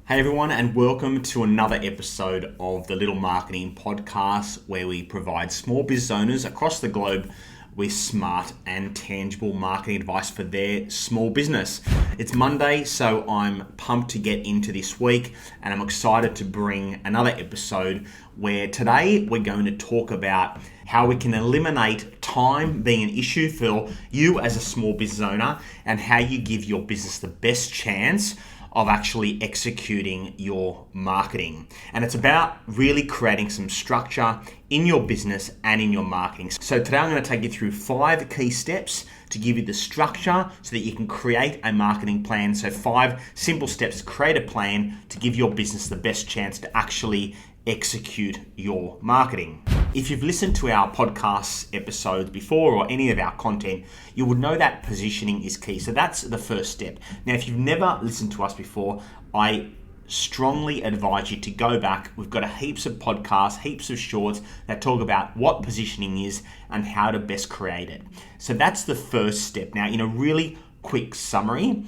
Hey everyone, and welcome to another episode of the Little Marketing Podcast, where we provide small business owners across the globe with smart and tangible marketing advice for their small business. It's Monday, so I'm pumped to get into this week, and I'm excited to bring another episode where today we're going to talk about how we can eliminate time being an issue for you as a small business owner and how you give your business the best chance of actually executing your marketing. And it's about really creating some structure in your business and in your marketing. So today I'm going to take you through 5 key steps to give you the structure so that you can create a marketing plan. So 5 simple steps to create a plan to give your business the best chance to actually execute your marketing. If you've listened to our podcast episodes before or any of our content, you would know that positioning is key. So that's the first step. Now, if you've never listened to us before, I strongly advise you to go back. We've got heaps of podcasts, heaps of shorts that talk about what positioning is and how to best create it. So that's the first step. Now, in a really quick summary,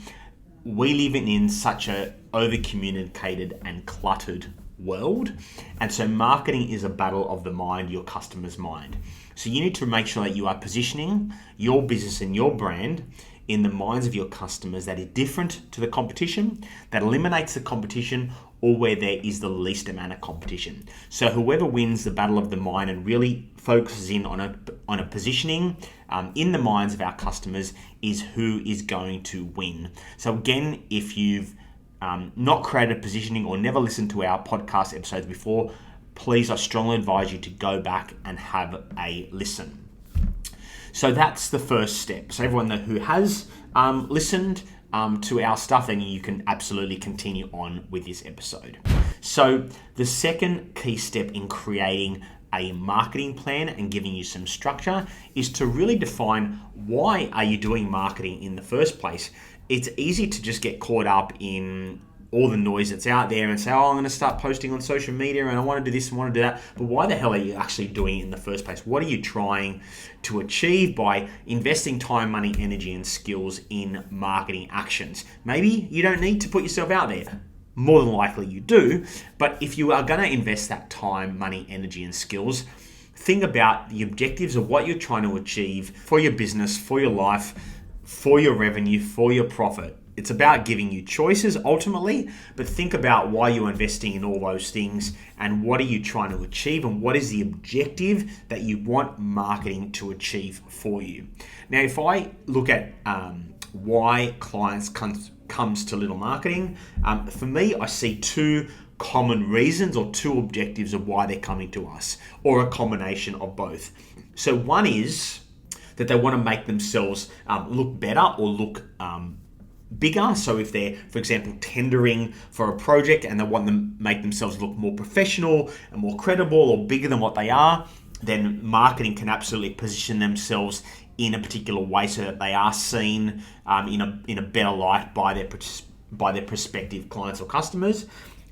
we live in such a over-communicated and cluttered world, and so marketing is a battle of the mind, your customer's mind. So you need to make sure that you are positioning your business and your brand in the minds of your customers that is different to the competition, that eliminates the competition, or where there is the least amount of competition. So whoever wins the battle of the mind and really focuses in on a positioning in the minds of our customers is who is going to win. So again, if you've not created positioning or never listened to our podcast episodes before, please, I strongly advise you to go back and have a listen. So that's the first step. So everyone who has listened to our stuff, then you can absolutely continue on with this episode. So the second key step in creating a marketing plan and giving you some structure is to really define why are you doing marketing in the first place. It's easy to just get caught up in all the noise that's out there and say, oh, I'm going to start posting on social media and I want to do this and want to do that. But why the hell are you actually doing it in the first place? What are you trying to achieve by investing time, money, energy, and skills in marketing actions? Maybe you don't need to put yourself out there. More than likely you do. But if you are going to invest that time, money, energy, and skills, think about the objectives of what you're trying to achieve for your business, for your life, for your revenue, for your profit. It's about giving you choices ultimately, but think about why you're investing in all those things and what are you trying to achieve and what is the objective that you want marketing to achieve for you. Now, if I look at why clients comes to Little Marketing, for me, I see 2 common reasons or 2 objectives of why they're coming to us, or a combination of both. So one is that they want to make themselves look better or look bigger. So if they're, for example, tendering for a project and they want to make themselves look more professional and more credible or bigger than what they are, then marketing can absolutely position themselves in a particular way so that they are seen in a better light by their prospective clients or customers.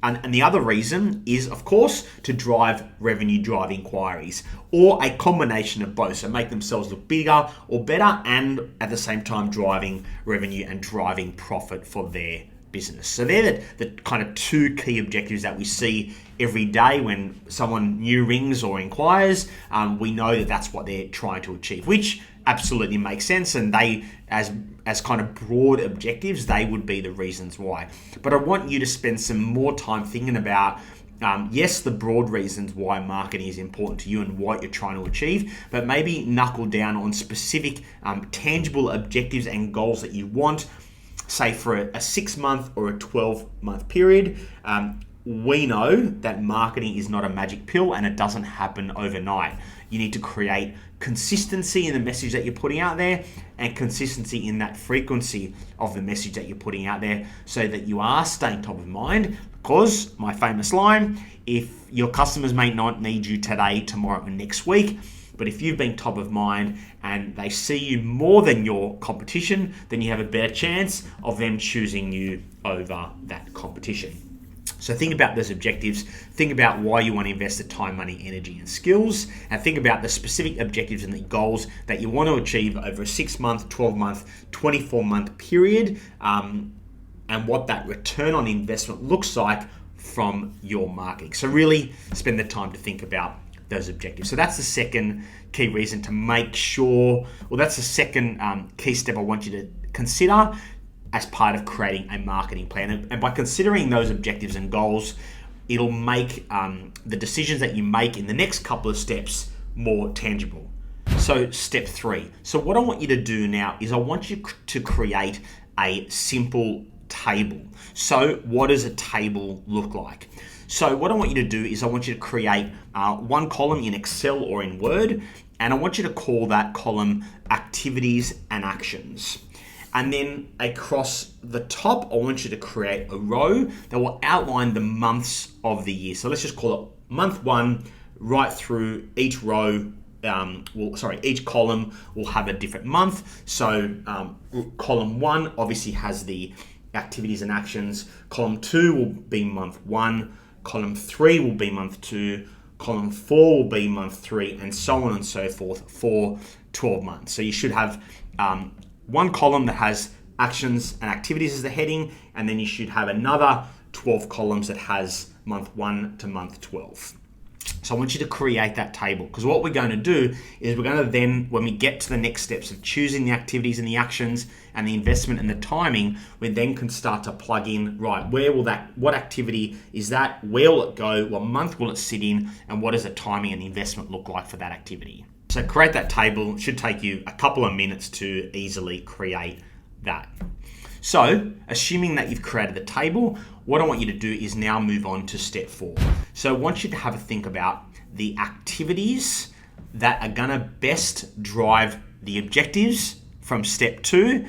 And the other reason is, of course, to drive revenue, drive inquiries, or a combination of both. So make themselves look bigger or better, and at the same time driving revenue and driving profit for their business. So they're the kind of 2 key objectives that we see every day when someone new rings or inquires. We know that that's what they're trying to achieve, which absolutely makes sense, and they, as kind of broad objectives, they would be the reasons why. But I want you to spend some more time thinking about yes, the broad reasons why marketing is important to you and what you're trying to achieve, but maybe knuckle down on specific tangible objectives and goals that you want, say for a 6-month or a 12-month period. We know that marketing is not a magic pill and it doesn't happen overnight. You need to create consistency in the message that you're putting out there and consistency in that frequency of the message that you're putting out there so that you are staying top of mind. Because, my famous line, if your customers may not need you today, tomorrow, and next week, but if you've been top of mind and they see you more than your competition, then you have a better chance of them choosing you over that competition. So think about those objectives, think about why you want to invest the time, money, energy, and skills, and think about the specific objectives and the goals that you want to achieve over a 6-month, 12-month, 24-month period. and what that return on investment looks like from your marketing. So really spend the time to think about those objectives. So that's the second key reason to make sure, well, that's the second key step I want you to consider as part of creating a marketing plan. And by considering those objectives and goals, it'll make the decisions that you make in the next couple of steps more tangible. So step 3. So what I want you to do now is I want you to create a simple table. So what does a table look like? So what I want you to do is I want you to create one column in Excel or in Word, and I want you to call that column activities and actions. And then across the top, I want you to create a row that will outline the months of the year. So let's just call it month 1 right through each row. Each column will have a different month. So column 1 obviously has the activities and actions. Column 2 will be month 1. Column 3 will be month 2. Column 4 will be month 3, and so on and so forth for 12 months. So you should have one column that has actions and activities as the heading, and then you should have another 12 columns that has month 1 to month 12. So I want you to create that table, because what we're going to do is we're going to then, when we get to the next steps of choosing the activities and the actions and the investment and the timing, we then can start to plug in, right, what activity is that, where will it go, what month will it sit in, and what does the timing and the investment look like for that activity. So create that table. It should take you a couple of minutes to easily create that. So, assuming that you've created the table, what I want you to do is now move on to step 4. So I want you to have a think about the activities that are gonna best drive the objectives from step 2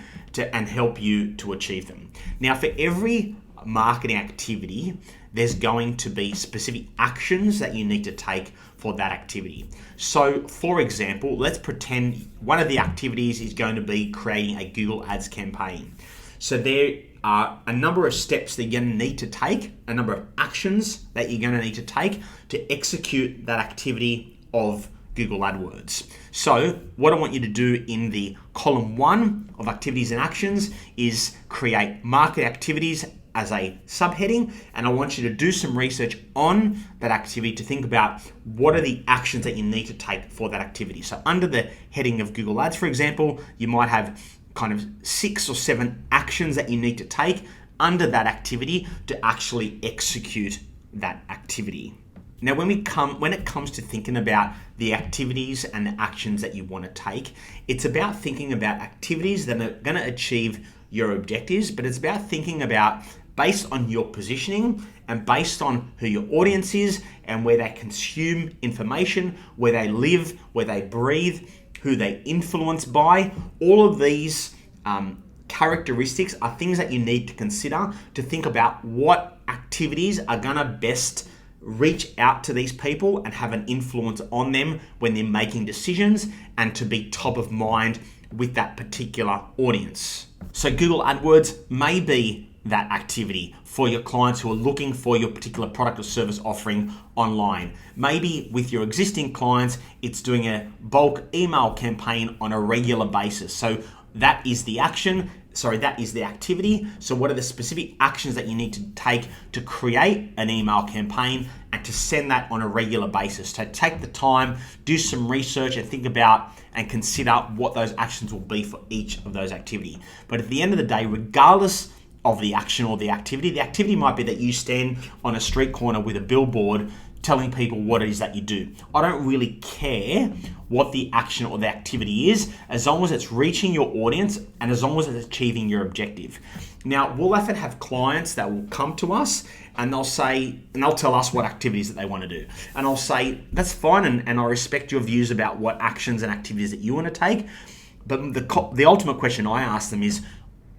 and help you to achieve them. Now, for every marketing activity, there's going to be specific actions that you need to take for that activity. So, for example, let's pretend one of the activities is going to be creating a Google Ads campaign. So there are a number of steps that you're going to need to take, a number of actions that you're going to need to take to execute that activity of Google AdWords. So what I want you to do in the column 1 of activities and actions is create market activities as a subheading, and I want you to do some research on that activity to think about what are the actions that you need to take for that activity. So under the heading of Google Ads, for example, you might have kind of 6 or 7 actions that you need to take under that activity to actually execute that activity. Now, when it comes to thinking about the activities and the actions that you want to take, it's about thinking about activities that are going to achieve your objectives, but it's about thinking about based on your positioning and based on who your audience is and where they consume information, where they live, where they breathe, who they influence by. All of these characteristics are things that you need to consider to think about what activities are gonna best reach out to these people and have an influence on them when they're making decisions and to be top of mind with that particular audience. So Google AdWords may be that activity for your clients who are looking for your particular product or service offering online. Maybe with your existing clients, it's doing a bulk email campaign on a regular basis. So that is the activity. So what are the specific actions that you need to take to create an email campaign and to send that on a regular basis? So take the time, do some research and think about and consider what those actions will be for each of those activities. But at the end of the day, regardless of the action or the activity might be that you stand on a street corner with a billboard telling people what it is that you do. I don't really care what the action or the activity is, as long as it's reaching your audience and as long as it's achieving your objective. Now, we'll often have clients that will come to us and they'll tell us what activities that they want to do. And I'll say, that's fine, and I respect your views about what actions and activities that you want to take. But the ultimate question I ask them is,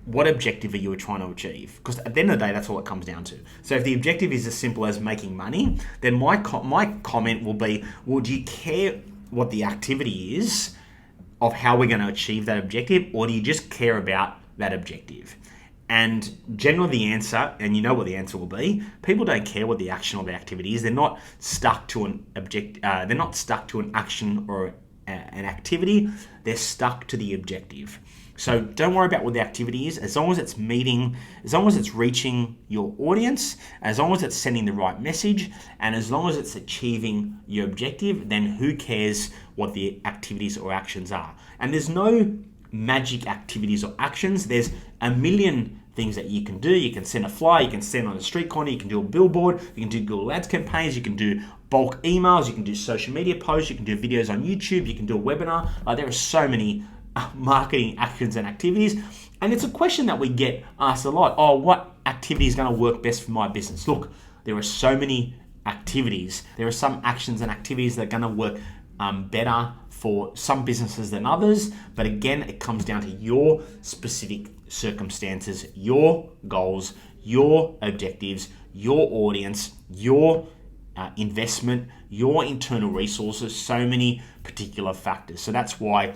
what objective are you trying to achieve? Because at the end of the day, that's all it comes down to. So if the objective is as simple as making money, then my comment will be, well, do you care what the activity is of how we're going to achieve that objective, or do you just care about that objective? And generally the answer, and you know what the answer will be, people don't care what the action or the activity is. They're not stuck to an action or an activity, they're stuck to the objective. So don't worry about what the activity is, as long as it's reaching your audience, as long as it's sending the right message, and as long as it's achieving your objective, then who cares what the activities or actions are. And there's no magic activities or actions. There's a million things that you can do. You can send a flyer, you can send on a street corner, you can do a billboard, you can do Google Ads campaigns, you can do bulk emails, you can do social media posts, you can do videos on YouTube, you can do a webinar. There are so many marketing actions and activities. And it's a question that we get asked a lot. Oh, what activity is going to work best for my business? Look, there are so many activities. There are some actions and activities that are going to work better for some businesses than others. But again, it comes down to your specific circumstances, your goals, your objectives, your audience, your investment, your internal resources, so many particular factors. So that's why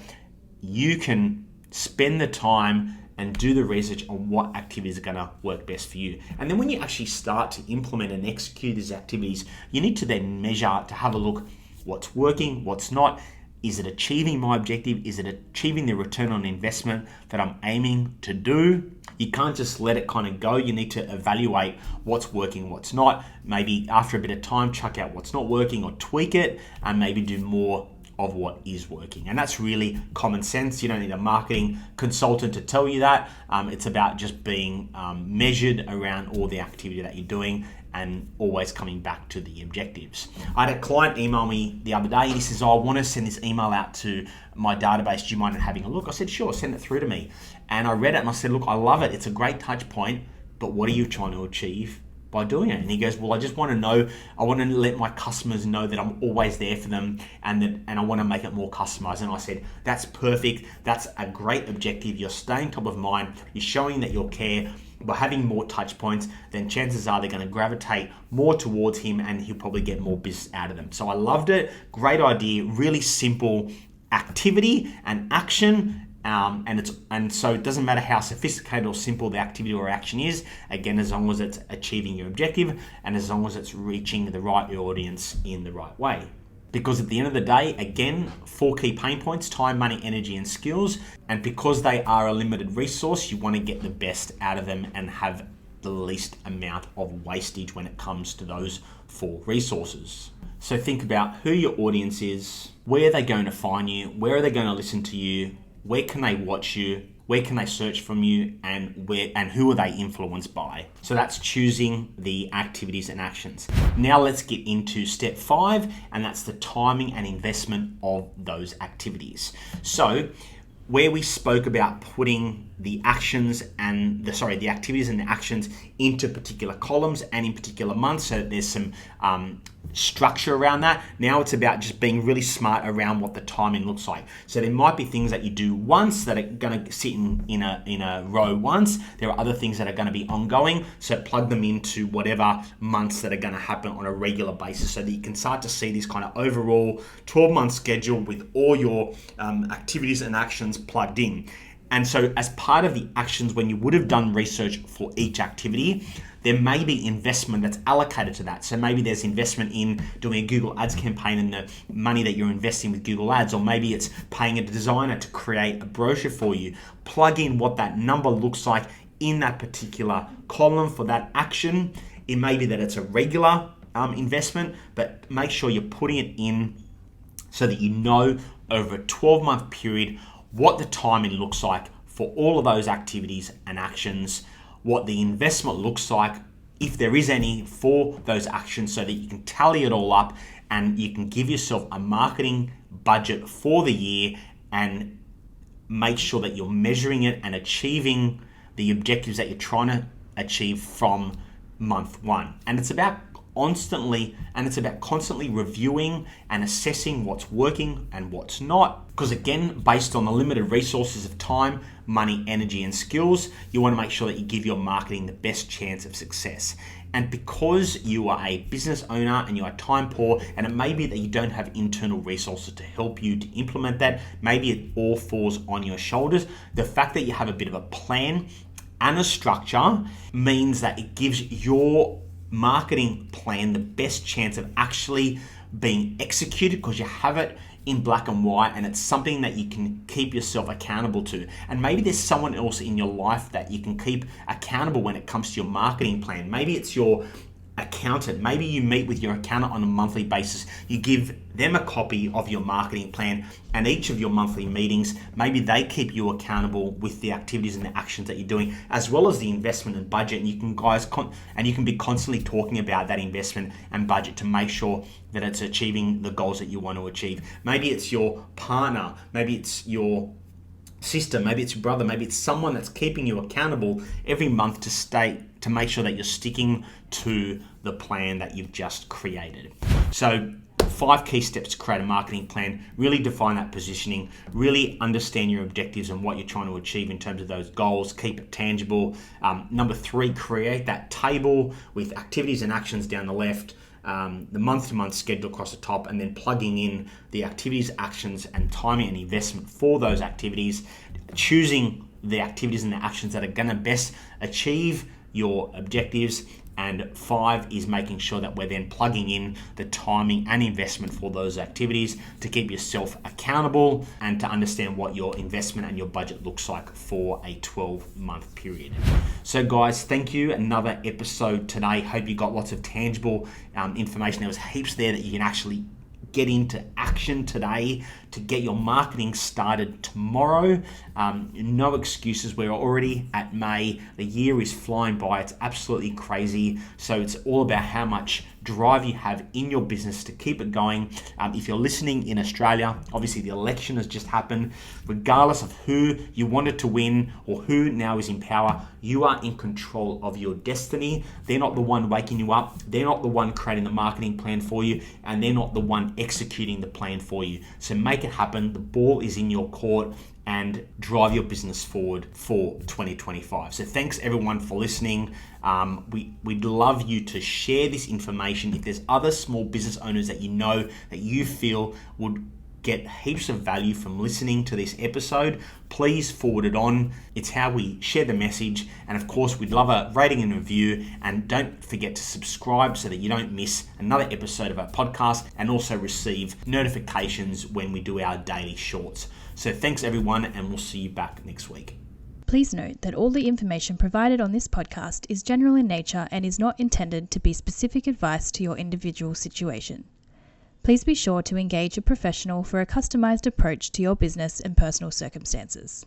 you can spend the time and do the research on what activities are going to work best for you. And then when you actually start to implement and execute these activities, you need to then measure, to have a look what's working, what's not. Is it achieving my objective? Is it achieving the return on investment that I'm aiming to do? You can't just let it kind of go. You need to evaluate what's working, what's not. Maybe after a bit of time, chuck out what's not working or tweak it, and maybe do more of what is working. And that's really common sense. You don't need a marketing consultant to tell you that. It's about just being measured around all the activity that you're doing and always coming back to the objectives. I had a client email me the other day. He says, I want to send this email out to my database. Do you mind having a look? I said, sure, send it through to me. And I read it and I said, look, I love it. It's a great touch point, but what are you trying to achieve by doing it? And he goes, well, I just want to know, I want to let my customers know that I'm always there for them, and I want to make it more customized. And I said, that's perfect. That's a great objective. You're staying top of mind. You're showing that you care. By having more touch points, then chances are they're going to gravitate more towards him and he'll probably get more business out of them. So I loved it. Great idea. Really simple activity and action. And so it doesn't matter how sophisticated or simple the activity or action is, again, as long as it's achieving your objective and as long as it's reaching the right audience in the right way. Because at the end of the day, again, 4 key pain points: time, money, energy, and skills. And because they are a limited resource, you want to get the best out of them and have the least amount of wastage when it comes to those 4 resources. So think about who your audience is, where are they going to find you, where are they going to listen to you, where can they watch you, where can they search from you, and who are they influenced by? So that's choosing the activities and actions. Now let's get into step 5, and that's the timing and investment of those activities. So where we spoke about putting the actions and the activities and the actions into particular columns and in particular months, so that there's some structure around that. Now it's about just being really smart around what the timing looks like. So there might be things that you do once that are going to sit in a row once. There are other things that are going to be ongoing, so plug them into whatever months that are going to happen on a regular basis, so that you can start to see this kind of overall 12-month schedule with all your activities and actions plugged in. And so as part of the actions, when you would have done research for each activity, there may be investment that's allocated to that. So maybe there's investment in doing a Google Ads campaign and the money that you're investing with Google Ads, or maybe it's paying a designer to create a brochure for you. Plug in what that number looks like in that particular column for that action. It may be that it's a regular investment, but make sure you're putting it in so that you know over a 12-month period what the timing looks like for all of those activities and actions, what the investment looks like, if there is any, for those actions, so that you can tally it all up and you can give yourself a marketing budget for the year and make sure that you're measuring it and achieving the objectives that you're trying to achieve from month 1. And it's about constantly reviewing and assessing what's working and what's not. Because again, based on the limited resources of time, money, energy, and skills, you want to make sure that you give your marketing the best chance of success. And because you are a business owner and you are time poor, and it may be that you don't have internal resources to help you to implement that, maybe it all falls on your shoulders. The fact that you have a bit of a plan and a structure means that it gives your marketing plan the best chance of actually being executed, because you have it in black and white, and it's something that you can keep yourself accountable to. And maybe there's someone else in your life that you can keep accountable when it comes to your marketing plan. Maybe it's your accountant. Maybe you meet with your accountant on a monthly basis. You give them a copy of your marketing plan, and each of your monthly meetings, maybe they keep you accountable with the activities and the actions that you're doing, as well as the investment and budget. And you can be constantly talking about that investment and budget to make sure that it's achieving the goals that you want to achieve. Maybe it's your partner, maybe it's your sister, maybe it's your brother, maybe it's someone that's keeping you accountable every month to make sure that you're sticking to the plan that you've just created. So 5 key steps to create a marketing plan. Really define that positioning, really understand your objectives and what you're trying to achieve in terms of those goals. Keep it tangible. Number 3, create that table with activities and actions down the left, the month-to-month schedule across the top, and then plugging in the activities, actions, and timing and investment for those activities, choosing the activities and the actions that are going to best achieve your objectives. And 5 is making sure that we're then plugging in the timing and investment for those activities to keep yourself accountable and to understand what your investment and your budget looks like for a 12-month period. So guys, thank you. Another episode today. Hope you got lots of tangible information. There was heaps there that you can actually get into action today to get your marketing started tomorrow. No excuses. We're already at May. The year is flying by. It's absolutely crazy. So it's all about how much drive you have in your business to keep it going. If you're listening in Australia, obviously the election has just happened. Regardless of who you wanted to win or who now is in power, you are in control of your destiny. They're not the one waking you up. They're not the one creating the marketing plan for you, and they're not the one executing the plan for you. So make it happen. The ball is in your court, and drive your business forward for 2025. So thanks everyone for listening. We'd love you to share this information. If there's other small business owners that you know that you feel would get heaps of value from listening to this episode, please forward it on. It's how we share the message. And of course, we'd love a rating and review. And don't forget to subscribe so that you don't miss another episode of our podcast, and also receive notifications when we do our daily shorts. So thanks everyone, and we'll see you back next week. Please note that all the information provided on this podcast is general in nature and is not intended to be specific advice to your individual situation. Please be sure to engage a professional for a customized approach to your business and personal circumstances.